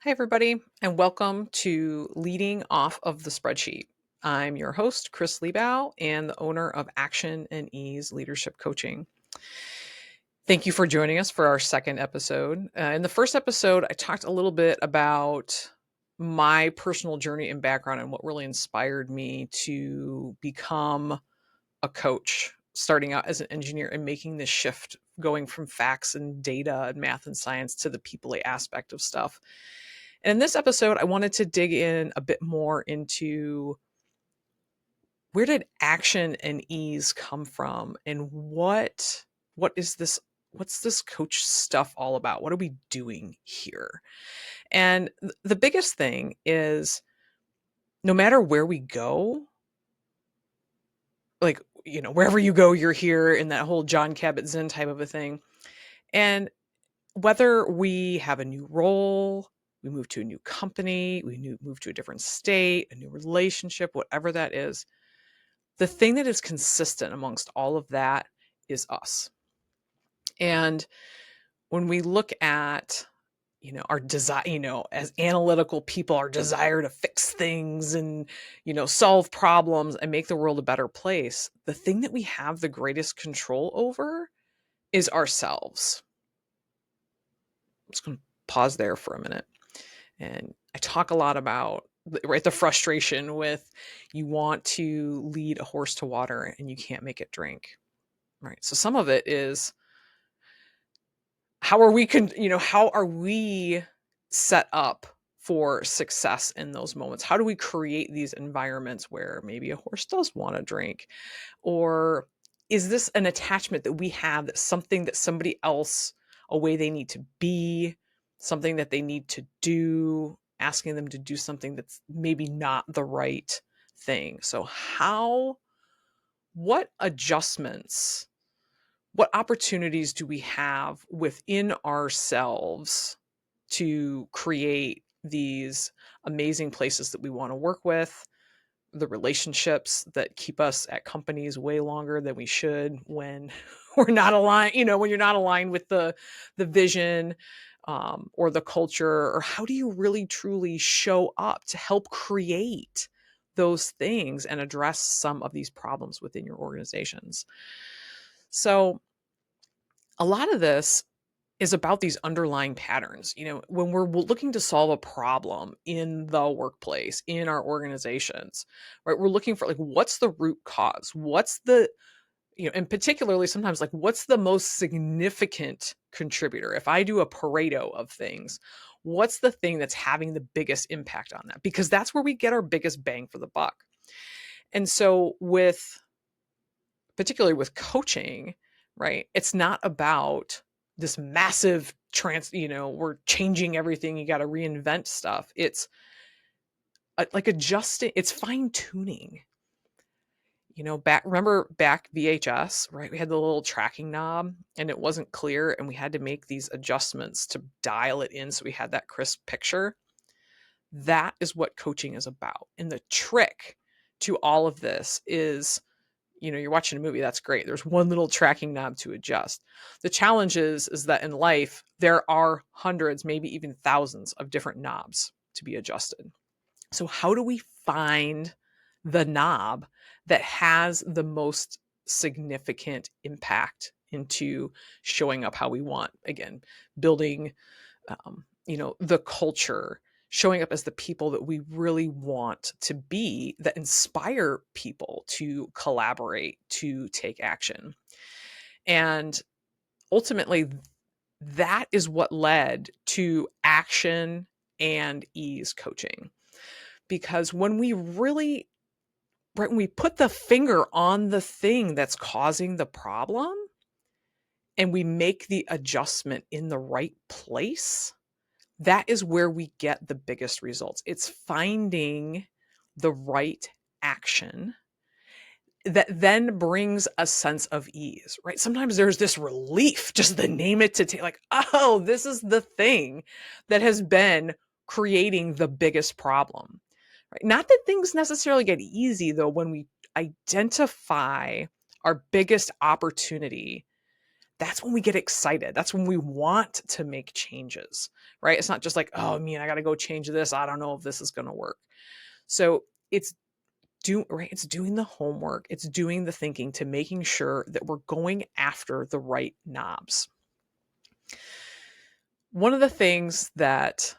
Hi, everybody, and welcome to Leading Off of the Spreadsheet. I'm your host, Kris Liebau, and the owner of Action and Ease Leadership Coaching. Thank you for joining us for our second episode. In the first episode, I talked a little bit about my personal journey and background and what really inspired me to become a coach, starting out as an engineer and making this shift, going from facts and data and math and science to the people aspect of stuff. And in this episode, I wanted to dig in a bit more into where did action and ease come from, and what is this, what's this coach stuff all about? What are we doing here? And the biggest thing is, no matter where we go, like, wherever you go, you're here, in that whole John Kabat-Zinn type of a thing. And whether we have a new role, we move to a new company, move to a different state, a new relationship, whatever that is, the thing that is consistent amongst all of that is us. And when we look at, our desire, as analytical people, our desire to fix things and, solve problems and make the world a better place, the thing that we have the greatest control over is ourselves. I'm just going to pause there for a minute. And I talk a lot about, right, the frustration with, you want to lead a horse to water and you can't make it drink. Right. So some of it is, how are we set up for success in those moments? How do we create these environments where maybe a horse does want to drink? Or is this an attachment that we have, that's something that somebody else, a way they need to be, something that they need to do, asking them to do something that's maybe not the right thing? So what adjustments, what opportunities do we have within ourselves to create these amazing places that we want to work with, the relationships that keep us at companies way longer than we should when we're not aligned, when you're not aligned with the vision, or the culture? Or how do you really truly show up to help create those things and address some of these problems within your organizations? So a lot of this is about these underlying patterns. When we're looking to solve a problem in the workplace, in our organizations, right? We're looking for, like, what's the root cause? What's the, and particularly sometimes, like, what's the most significant contributor? If I do a Pareto of things, what's the thing that's having the biggest impact on that? Because that's where we get our biggest bang for the buck. And so particularly with coaching, right? It's not about this massive we're changing everything, you got to reinvent stuff. It's like adjusting, it's fine tuning. Remember back VHS, right? We had the little tracking knob and it wasn't clear, and we had to make these adjustments to dial it in so we had that crisp picture. That is what coaching is about. And the trick to all of this is, you're watching a movie, that's great. There's one little tracking knob to adjust. The challenge is that in life, there are hundreds, maybe even thousands of different knobs to be adjusted. So how do we find the knob that has the most significant impact into showing up how we want? Again, building, the culture, showing up as the people that we really want to be, that inspire people to collaborate, to take action. And ultimately, that is what led to action and ease coaching. Because when we really, right, when we put the finger on the thing that's causing the problem and we make the adjustment in the right place, that is where we get the biggest results. It's finding the right action that then brings a sense of ease, right? Sometimes there's this relief, just the name it to take, like, oh, this is the thing that has been creating the biggest problem, right? Not that things necessarily get easy, though, when we identify our biggest opportunity that's when we get excited. That's when we want to make changes, right? It's not just like, oh, man, I got to go change this. I don't know if this is going to work. So it's it's doing the homework. It's doing the thinking to making sure that we're going after the right knobs. One of the things that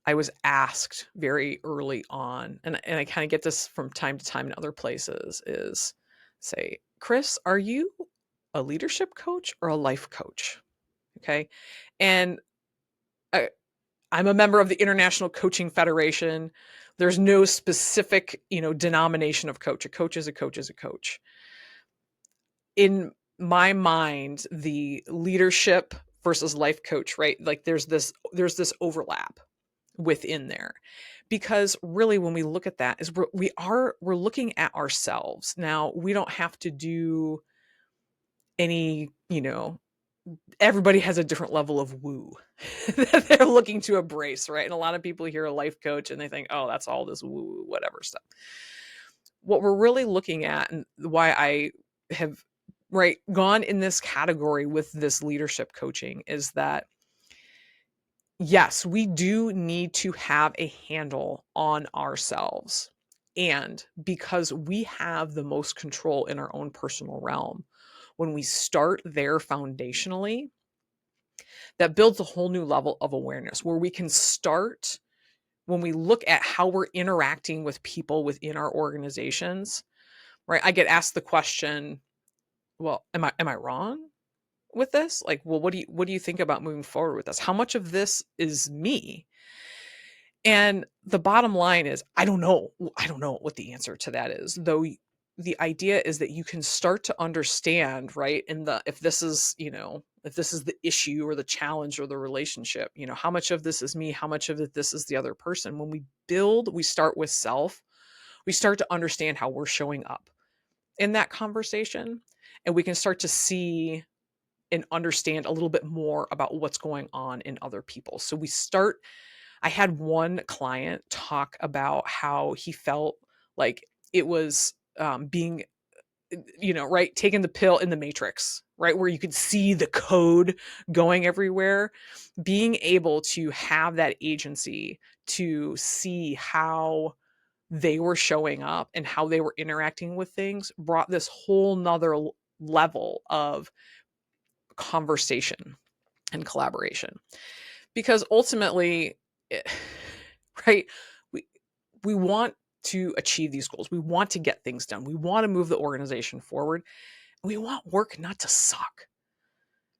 I was asked very early on, and I kind of get this from time to time in other places, is say, Kris, are you a leadership coach or a life coach? Okay. And I'm a member of the International Coaching Federation. There's no specific, denomination of coach. A coach is a coach is a coach. In my mind, the leadership versus life coach, right? Like there's this overlap within there, because really when we look at that is we're looking at ourselves. Now, we don't have to do any, everybody has a different level of woo that they're looking to embrace, right? And a lot of people hear a life coach and they think, oh, that's all this woo whatever stuff. What we're really looking at, and why I have gone in this category with this leadership coaching, is that yes, we do need to have a handle on ourselves. And because we have the most control in our own personal realm, when we start there foundationally, that builds a whole new level of awareness where we can start, when we look at how we're interacting with people within our organizations, right? I get asked the question, well, am I wrong with this? Like, well, what do you think about moving forward with this? How much of this is me? And the bottom line is, I don't know what the answer to that is, though. The idea is that you can start to understand, right? If this is the issue or the challenge or the relationship, how much of this is me, how much of it this is the other person. When we start with self, we start to understand how we're showing up in that conversation, and we can start to see and understand a little bit more about what's going on in other people. So I had one client talk about how he felt like it was being, taking the pill in the Matrix, right? Where you could see the code going everywhere. Being able to have that agency to see how they were showing up and how they were interacting with things brought this whole nother level of conversation and collaboration. Because ultimately, right, we want to achieve these goals. We want to get things done. We want to move the organization forward. We want work not to suck,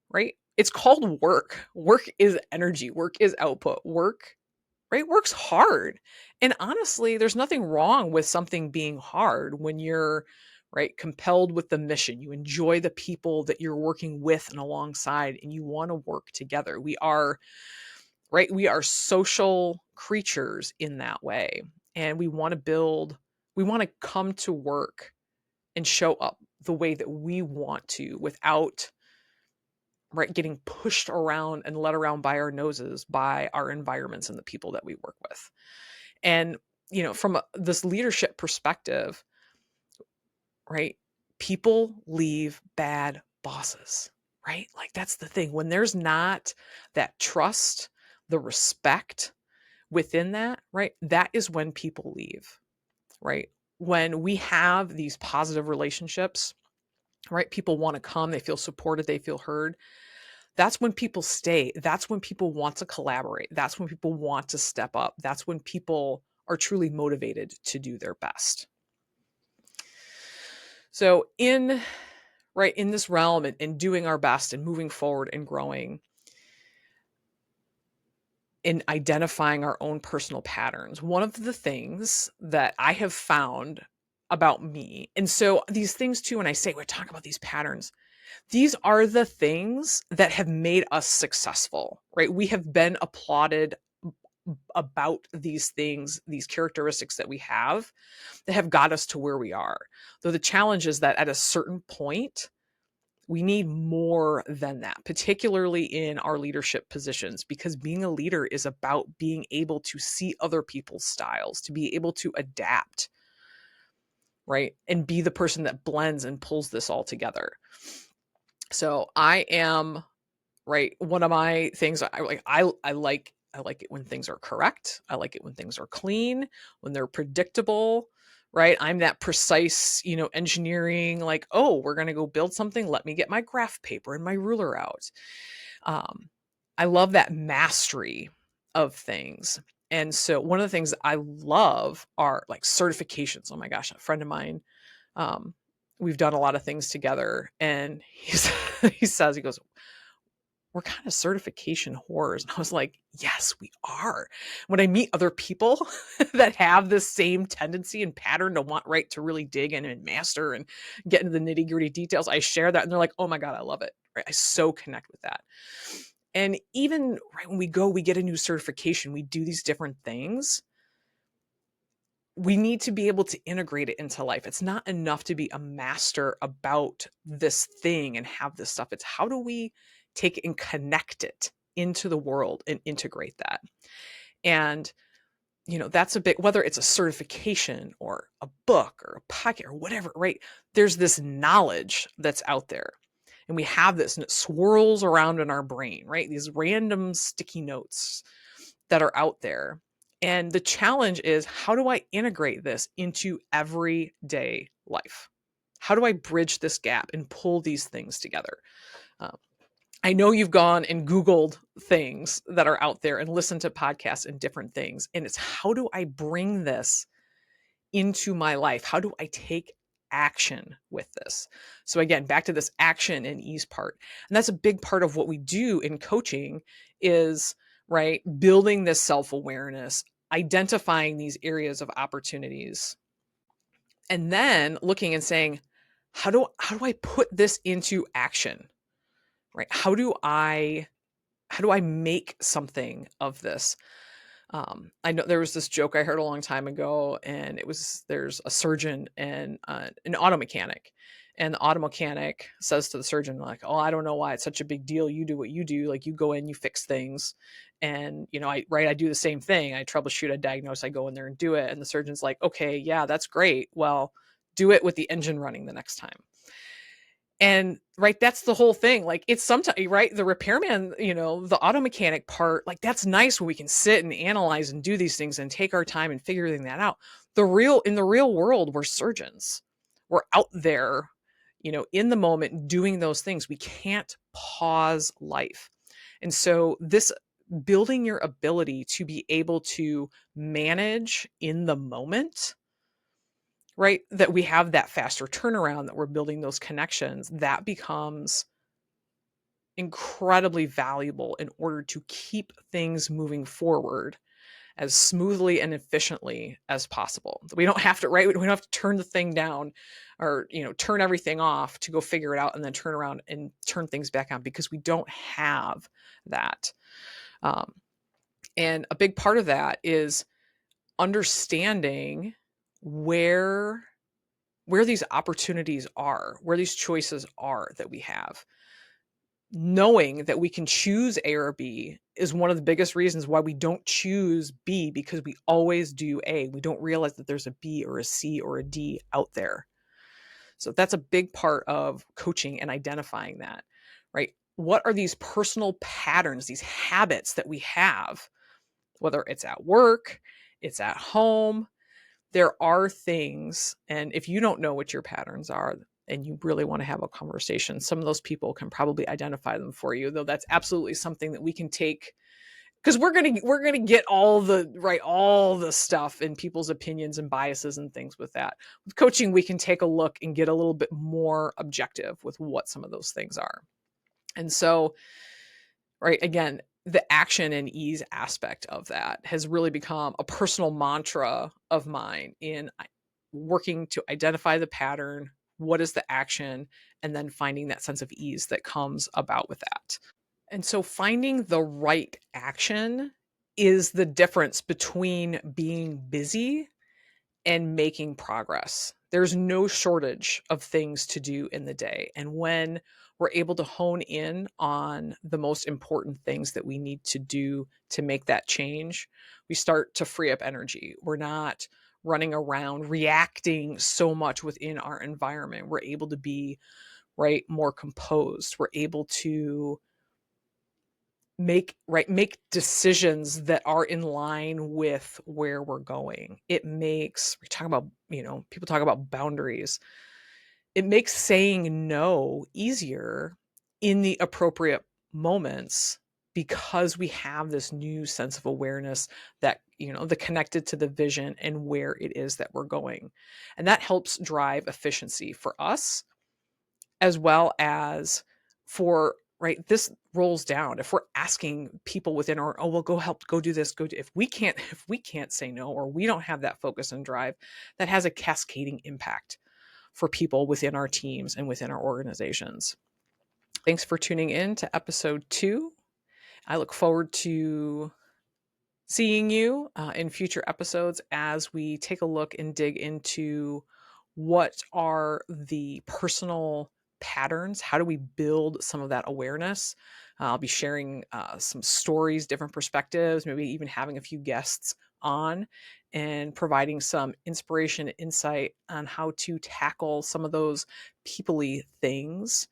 right? It's called work. Work is energy. Work is output. Work's hard. And honestly, there's nothing wrong with something being hard when you're compelled with the mission. You enjoy the people that you're working with and alongside, and you want to work together. We are social creatures in that way. And we want to come to work and show up the way that we want to, without getting pushed around and led around by our noses by our environments and the people that we work with. And, from this leadership perspective, people leave bad bosses, right? Like, that's the thing. When there's not that trust, the respect within that, that is when people leave, right? When we have these positive relationships, people want to come, they feel supported, they feel heard. That's when people stay. That's when people want to collaborate. That's when people want to step up. That's when people are truly motivated to do their best. So in this realm and doing our best and moving forward and growing, in identifying our own personal patterns, one of the things that I have found about me, and so these things too, when I say we're talking about these patterns, these are the things that have made us successful, right? We have been applauded about these things, these characteristics that we have that have got us to where we are. Though the challenge is that at a certain point, we need more than that, particularly in our leadership positions, because being a leader is about being able to see other people's styles, to be able to adapt, right? And be the person that blends and pulls this all together. So I am, right, one of my things I like it when things are correct. I like it when things are clean, when they're predictable, right? I'm that precise, engineering, like, oh, we're going to go build something. Let me get my graph paper and my ruler out. Um, I love that mastery of things. And so one of the things I love are like certifications. Oh my gosh, a friend of mine, um, we've done a lot of things together, and he goes, we're kind of certification whores. And I was like, yes, we are. When I meet other people that have this same tendency and pattern to want, right, to really dig in and master and get into the nitty gritty details, I share that. And they're like, oh my God, I love it. Right. I so connect with that. And even right when we get a new certification, we do these different things. We need to be able to integrate it into life. It's not enough to be a master about this thing and have this stuff. It's how do we take it and connect it into the world and integrate that? And, that's a bit, whether it's a certification or a book or a podcast or whatever, right? There's this knowledge that's out there. And we have this and it swirls around in our brain, right? These random sticky notes that are out there. And the challenge is, how do I integrate this into everyday life? How do I bridge this gap and pull these things together? Um, I know you've gone and Googled things that are out there and listened to podcasts and different things. And it's how do I bring this into my life? How do I take action with this? So again, back to this action and ease part. And that's a big part of what we do in coaching is, right, building this self-awareness, identifying these areas of opportunities, and then looking and saying, how do I put this into action? Right? How do I make something of this? I know there was this joke I heard a long time ago, and there's a surgeon and an auto mechanic, and the auto mechanic says to the surgeon, like, "Oh, I don't know why it's such a big deal. You do what you do. Like, you go in, you fix things, and I do the same thing. I troubleshoot, I diagnose, I go in there and do it." And the surgeon's like, "Okay, yeah, that's great. Well, do it with the engine running the next time." And right, that's the whole thing. Like it's sometimes right, the repairman, the auto mechanic part, like that's nice when we can sit and analyze and do these things and take our time and figuring that out. In the real world, we're surgeons. We're out there, in the moment doing those things. We can't pause life. And so this building your ability to be able to manage in the moment, right? That we have that faster turnaround, that we're building those connections, that becomes incredibly valuable in order to keep things moving forward as smoothly and efficiently as possible. We don't have to, right? We don't have to turn the thing down or, turn everything off to go figure it out and then turn around and turn things back on, because we don't have that. And a big part of that is understanding where these opportunities are, where these choices are that we have. Knowing that we can choose A or B is one of the biggest reasons why we don't choose B, because we always do A. We don't realize that there's a B or a C or a D out there. So that's a big part of coaching and identifying that, right? What are these personal patterns, these habits that we have, whether it's at work, it's at home? There are things, and if you don't know what your patterns are and you really want to have a conversation, some of those people can probably identify them for you, though that's absolutely something that we can take, because we're going to get all the stuff and people's opinions and biases and things with that. With coaching, we can take a look and get a little bit more objective with what some of those things are. And so, right, again, the action and ease aspect of that has really become a personal mantra of mine in working to identify the pattern, what is the action, and then finding that sense of ease that comes about with that. And so finding the right action is the difference between being busy and making progress. There's no shortage of things to do in the day. And when we're able to hone in on the most important things that we need to do to make that change, we start to free up energy. We're not running around reacting so much within our environment. We're able to be right, more composed. We're able to make decisions that are in line with where we're going. We talk about, people talk about boundaries. It makes saying no easier in the appropriate moments because we have this new sense of awareness that, the connected to the vision and where it is that we're going. And that helps drive efficiency for us as well as for, right, this rolls down. If we're asking people within our, oh, well, go help, go do this, if we can't, if we can't say no, or we don't have that focus and drive, that has a cascading impact for people within our teams and within our organizations. Thanks for tuning in to episode 2. I look forward to seeing you in future episodes as we take a look and dig into what are the personal patterns. How do we build some of that awareness? I'll be sharing some stories, different perspectives, maybe even having a few guests on and providing some inspiration and insight on how to tackle some of those people-y things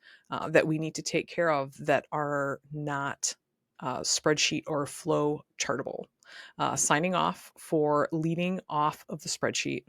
that we need to take care of that are not spreadsheet or flow chartable. Signing off for Leading Off of the Spreadsheet.